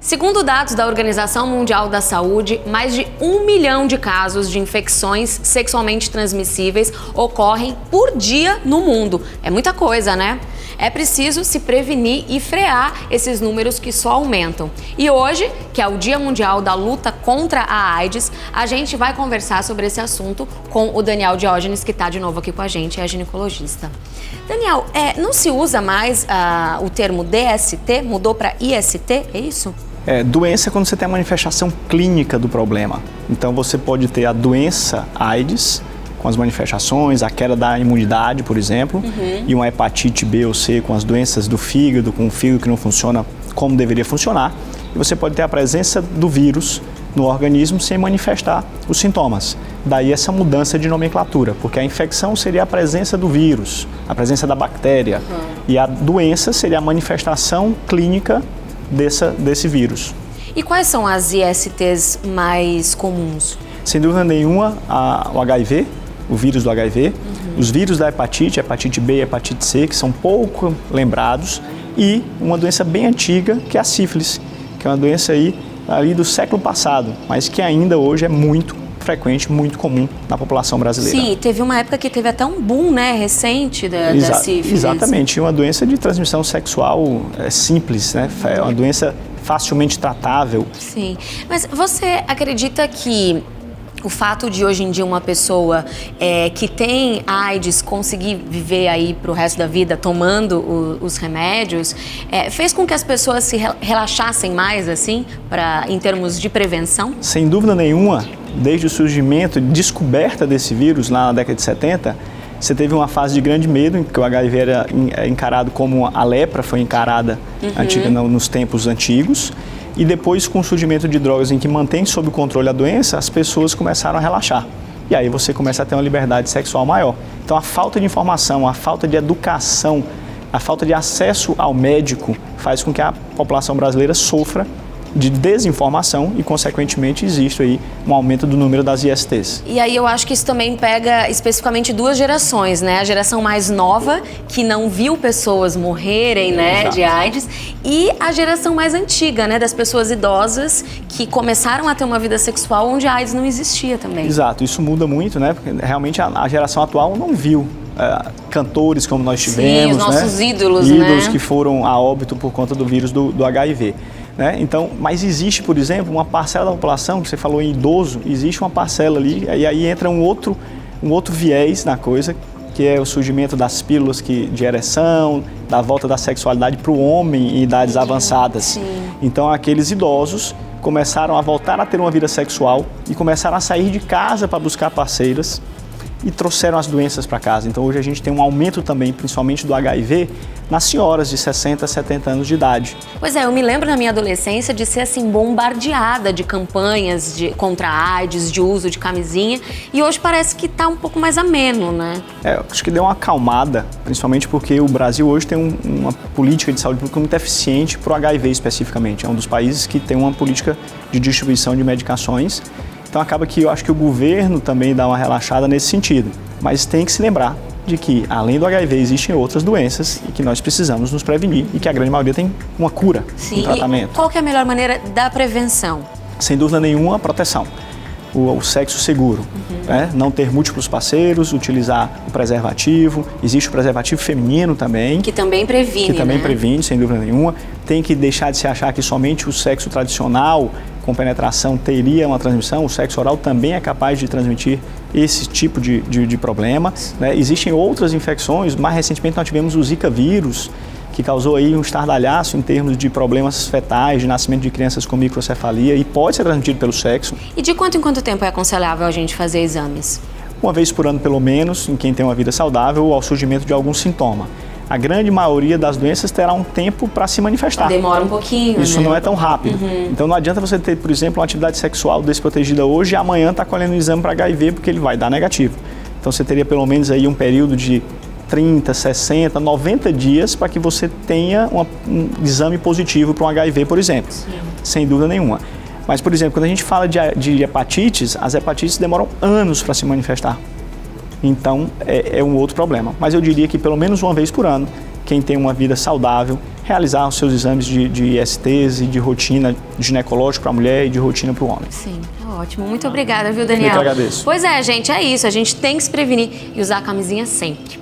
Segundo dados da Organização Mundial da Saúde, mais de 1 milhão de casos de infecções sexualmente transmissíveis ocorrem por dia no mundo. É muita coisa, né? É preciso se prevenir e frear esses números que só aumentam. E hoje, que é o Dia Mundial da Luta contra a AIDS, a gente vai conversar sobre esse assunto com o Daniel Diógenes, que está de novo aqui com a gente, é ginecologista. Daniel, não se usa mais o termo DST, mudou para IST, é isso? Doença é quando você tem a manifestação clínica do problema. Então você pode ter a doença AIDS, com as manifestações, a queda da imunidade, por exemplo, e uma hepatite B ou C com as doenças do fígado, com o fígado que não funciona como deveria funcionar. E você pode ter a presença do vírus no organismo sem manifestar os sintomas. Daí essa mudança de nomenclatura, porque a infecção seria a presença do vírus, a presença da bactéria, e a doença seria a manifestação clínica desse vírus. E quais são as ISTs mais comuns? Sem dúvida nenhuma, o HIV, o vírus do HIV, os vírus da hepatite B e hepatite C, que são pouco lembrados, e uma doença bem antiga, que é a sífilis, que é uma doença ali do século passado, mas que ainda hoje é muito frequente, muito comum na população brasileira. Sim, teve uma época que teve até um boom, né, recente da sífilis. Exatamente, uma doença de transmissão sexual simples, né, é uma doença facilmente tratável. Sim, mas você acredita que o fato de hoje em dia uma pessoa que tem AIDS conseguir viver aí pro resto da vida tomando os remédios, fez com que as pessoas se relaxassem mais, assim, em termos de prevenção? Sem dúvida nenhuma, desde o surgimento e descoberta desse vírus lá na década de 70, você teve uma fase de grande medo, em que o HIV era encarado como a lepra foi encarada nos tempos antigos. E depois, com o surgimento de drogas em que mantém sob controle a doença, as pessoas começaram a relaxar. E aí você começa a ter uma liberdade sexual maior. Então a falta de informação, a falta de educação, a falta de acesso ao médico faz com que a população brasileira sofra de desinformação e, consequentemente, existe aí um aumento do número das ISTs. E aí eu acho que isso também pega especificamente duas gerações, né? A geração mais nova, que não viu pessoas morrerem, né, de AIDS, e a geração mais antiga, né, das pessoas idosas que começaram a ter uma vida sexual onde a AIDS não existia também. Exato, isso muda muito, né? Porque realmente a geração atual não viu cantores como nós tivemos, os nossos ídolos, ídolos que foram a óbito por conta do vírus do HIV. Né? Então, mas existe, por exemplo, uma parcela da população, que você falou em idoso, existe uma parcela ali, e aí entra um outro viés na coisa, que é o surgimento das pílulas de ereção, da volta da sexualidade para o homem em idades avançadas. Sim. Então, aqueles idosos começaram a voltar a ter uma vida sexual e começaram a sair de casa para buscar parceiras e trouxeram as doenças para casa. Então, hoje a gente tem um aumento também, principalmente do HIV, nas senhoras de 60, 70 anos de idade. Pois é, eu me lembro na minha adolescência de ser assim bombardeada de campanhas contra a AIDS, de uso de camisinha, e hoje parece que está um pouco mais ameno, né? Acho que deu uma acalmada, principalmente porque o Brasil hoje tem uma política de saúde pública muito eficiente para o HIV especificamente. É um dos países que tem uma política de distribuição de medicações. Então acaba que eu acho que o governo também dá uma relaxada nesse sentido. Mas tem que se lembrar de que, além do HIV, existem outras doenças e que nós precisamos nos prevenir e que a grande maioria tem uma cura, um tratamento. E qual que é a melhor maneira da prevenção? Sem dúvida nenhuma, a proteção. O sexo seguro, né? Não ter múltiplos parceiros, utilizar o preservativo. Existe o preservativo feminino também. Que também previne, Que também né? previne, sem dúvida nenhuma. Tem que deixar de se achar que somente o sexo tradicional com penetração teria uma transmissão. O sexo oral também é capaz de transmitir esse tipo de problema, né? Existem outras infecções. Mais recentemente nós tivemos o Zika vírus, que causou aí um estardalhaço em termos de problemas fetais, de nascimento de crianças com microcefalia, e pode ser transmitido pelo sexo. E de quanto em quanto tempo é aconselhável a gente fazer exames? Uma vez por ano, pelo menos, em quem tem uma vida saudável, ou ao surgimento de algum sintoma. A grande maioria das doenças terá um tempo para se manifestar. Demora um pouquinho, Isso não é tão rápido. Então não adianta você ter, por exemplo, uma atividade sexual desprotegida hoje e amanhã está colhendo um exame para HIV, porque ele vai dar negativo. Então você teria pelo menos aí um período de 30, 60, 90 dias para que você tenha um exame positivo para um HIV, por exemplo. Sim. Sem dúvida nenhuma. Mas, por exemplo, quando a gente fala de hepatites, as hepatites demoram anos para se manifestar. Então, é um outro problema. Mas eu diria que pelo menos uma vez por ano, quem tem uma vida saudável, realizar os seus exames de ISTs e de rotina ginecológico para a mulher e de rotina para o homem. Sim, ótimo. Muito obrigada, viu, Daniel? Eu que agradeço. Pois é, gente, é isso. A gente tem que se prevenir e usar a camisinha sempre.